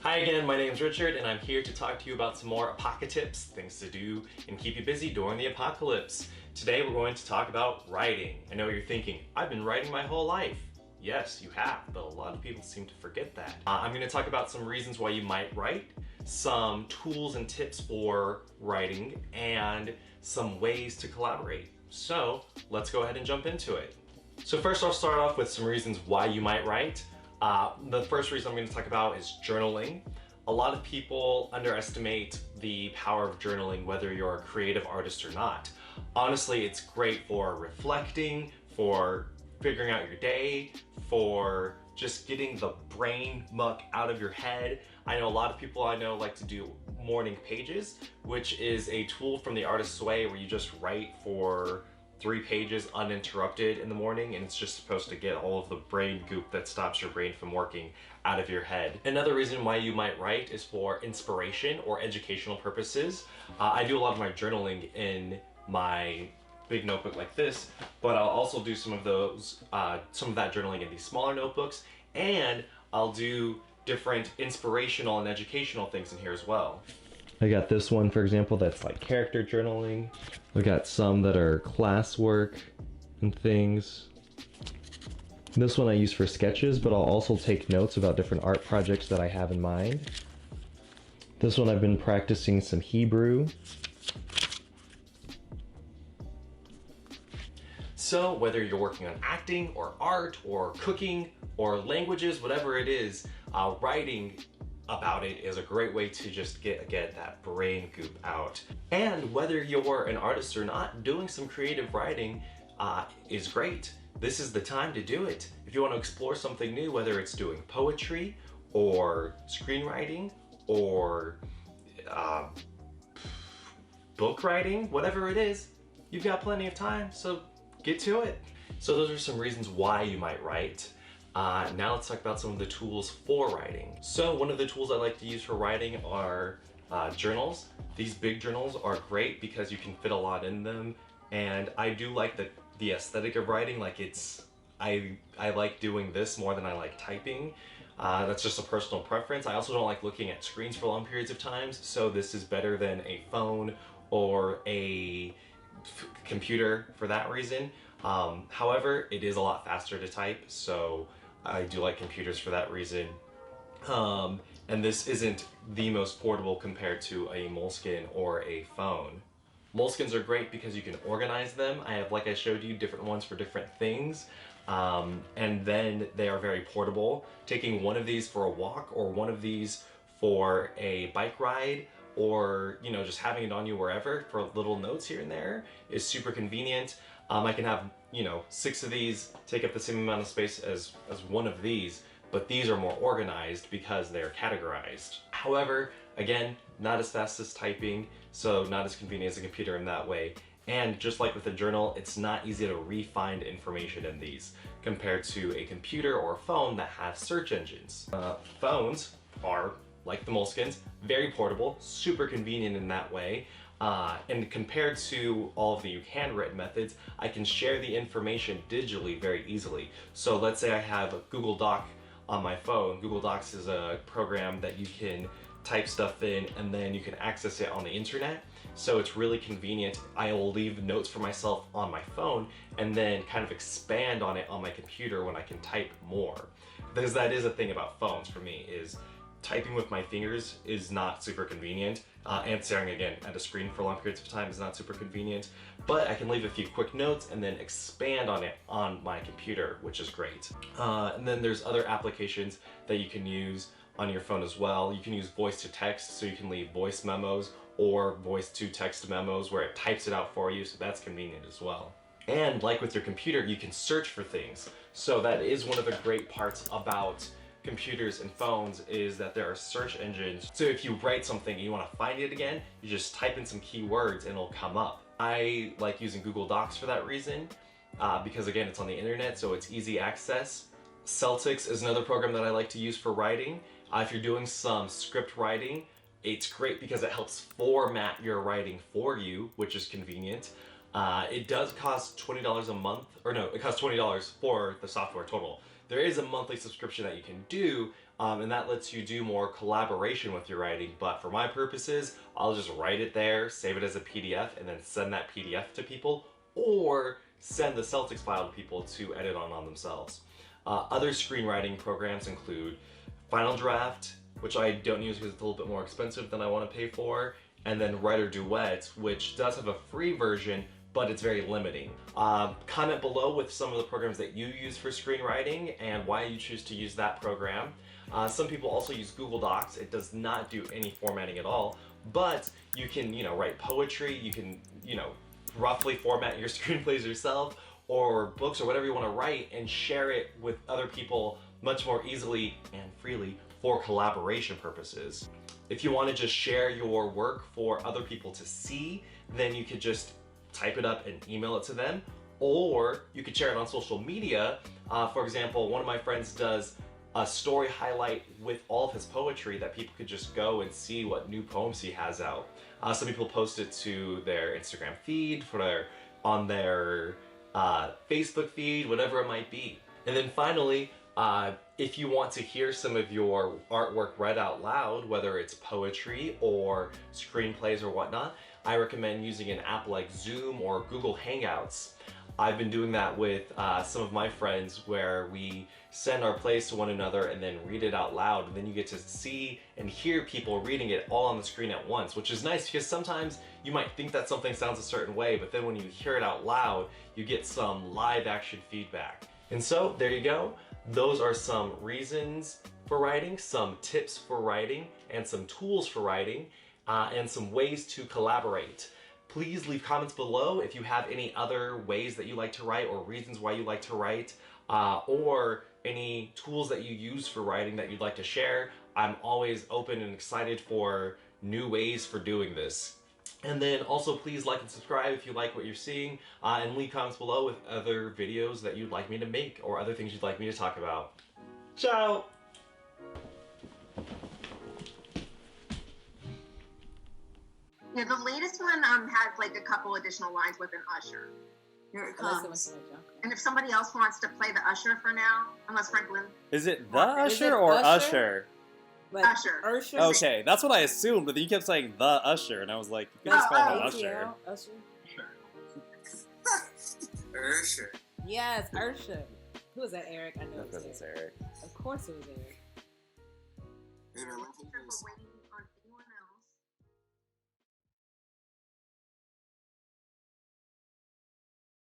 Hi again, my name is Richard and I'm here to talk to you about some more Apoco-Tips, things to do and keep you busy during the apocalypse. Today we're going to talk about writing. I know you're thinking, I've been writing my whole life. Yes, you have, but a lot of people seem to forget that. I'm going to talk about some reasons why you might write, some tools and tips for writing, and some ways to collaborate. So let's go ahead and jump into it. So first I'll start off with some reasons why you might write. The first reason I'm going to talk about is journaling. A lot of people underestimate the power of journaling, whether you're a creative artist or not. Honestly, it's great for reflecting, for figuring out your day, for just getting the brain muck out of your head. I know a lot of people I know like to do morning pages, which is a tool from the Artist's Way where you just write for 3 pages uninterrupted in the morning, and it's just supposed to get all of the brain goop that stops your brain from working out of your head. Another reason why you might write is for inspiration or educational purposes. I do a lot of my journaling in my big notebook like this, but I'll also do some of that journaling in these smaller notebooks, and I'll do different inspirational and educational things in here as well. I got this one, for example, that's like character journaling. I got some that are classwork and things. This one I use for sketches, but I'll also take notes about different art projects that I have in mind. This one I've been practicing some Hebrew. So whether you're working on acting or art or cooking or languages, whatever it is, writing about it is a great way to just get that brain goop out. And whether you're an artist or not, doing some creative writing is great. This is the time to do it. If you want to explore something new, whether it's doing poetry or screenwriting or book writing, whatever it is, you've got plenty of time, so get to it. So those are some reasons why you might write. Now let's talk about some of the tools for writing. So one of the tools I like to use for writing are journals. These big journals are great because you can fit a lot in them, and I do like the aesthetic of writing. Like I like doing this more than I like typing. That's just a personal preference. I also don't like looking at screens for long periods of times, so this is better than a phone or a computer for that reason. However, it is a lot faster to type, so I do like computers for that reason. And this isn't the most portable compared to a Moleskine or a phone. Moleskines are great because you can organize them. I have, like I showed you, different ones for different things. And then they are very portable. Taking one of these for a walk or one of these for a bike ride, or just having it on you wherever for little notes here and there is super convenient. I can have 6 of these take up the same amount of space as one of these, but these are more organized because they're categorized. However, again, not as fast as typing, so not as convenient as a computer in that way. And just like with a journal, it's not easy to re-find information in these compared to a computer or a phone that have search engines. Phones are, like the Moleskines, very portable, super convenient in that way. And compared to all of the handwritten methods, I can share the information digitally very easily. So let's say I have a Google Doc on my phone. Google Docs is a program that you can type stuff in and then you can access it on the internet. So it's really convenient. I will leave notes for myself on my phone and then kind of expand on it on my computer when I can type more. Because that is a thing about phones for me, is typing with my fingers is not super convenient, and staring again at a screen for long periods of time is not super convenient, but I can leave a few quick notes and then expand on it on my computer, which is great. And then there's other applications that you can use on your phone as well. You can use voice to text, so you can leave voice memos or voice to text memos where it types it out for you, so that's convenient as well. And like with your computer, you can search for things. So that is one of the great parts about computers and phones, is that there are search engines. So if you write something and you want to find it again, you just type in some keywords and it'll come up. I like using Google Docs for that reason, because again, it's on the internet, so it's easy access. Celtics is another program that I like to use for writing. If you're doing some script writing, it's great because it helps format your writing for you, which is convenient. It does cost $20 a month, or no, it costs $20 for the software total. There is a monthly subscription that you can do, and that lets you do more collaboration with your writing. But for my purposes, I'll just write it there, save it as a PDF, and then send that PDF to people, or send the Celtics file to people to edit on themselves. Other screenwriting programs include Final Draft, which I don't use because it's a little bit more expensive than I want to pay for, and then Writer Duet, which does have a free version, but it's very limiting. Comment below with some of the programs that you use for screenwriting and why you choose to use that program. Some people also use Google Docs. It does not do any formatting at all, but you can, write poetry. You can, roughly format your screenplays yourself, or books, or whatever you want to write, and share it with other people much more easily and freely for collaboration purposes. If you want to just share your work for other people to see, then you could just type it up and email it to them, or you could share it on social media. For example, one of my friends does a story highlight with all of his poetry that people could just go and see what new poems he has out. Some people post it to their Instagram feed, on their Facebook feed, whatever it might be. And then finally, if you want to hear some of your artwork read out loud, whether it's poetry or screenplays or whatnot, I recommend using an app like Zoom or Google Hangouts. I've been doing that with some of my friends, where we send our plays to one another and then read it out loud, and then you get to see and hear people reading it all on the screen at once, which is nice because sometimes you might think that something sounds a certain way, but then when you hear it out loud, you get some live action feedback. And so there you go. Those are some reasons for writing, some tips for writing, and some tools for writing, and some ways to collaborate. Please leave comments below if you have any other ways that you like to write, or reasons why you like to write, or any tools that you use for writing that you'd like to share. I'm always open and excited for new ways for doing this. And then also please like and subscribe if you like what you're seeing, and leave comments below with other videos that you'd like me to make, or other things you'd like me to talk about. Ciao! Yeah, the latest one had like a couple additional lines with an usher. Here it comes. And if somebody else wants to play the usher for now, unless Franklin. Is it the usher or usher? Like usher. Okay, that's what I assumed, but then you kept saying the usher, and I was like, you can just call him usher. Usher. Yes, Usher. Who was that, Eric? I know it was Eric. Of course it was Eric. You know,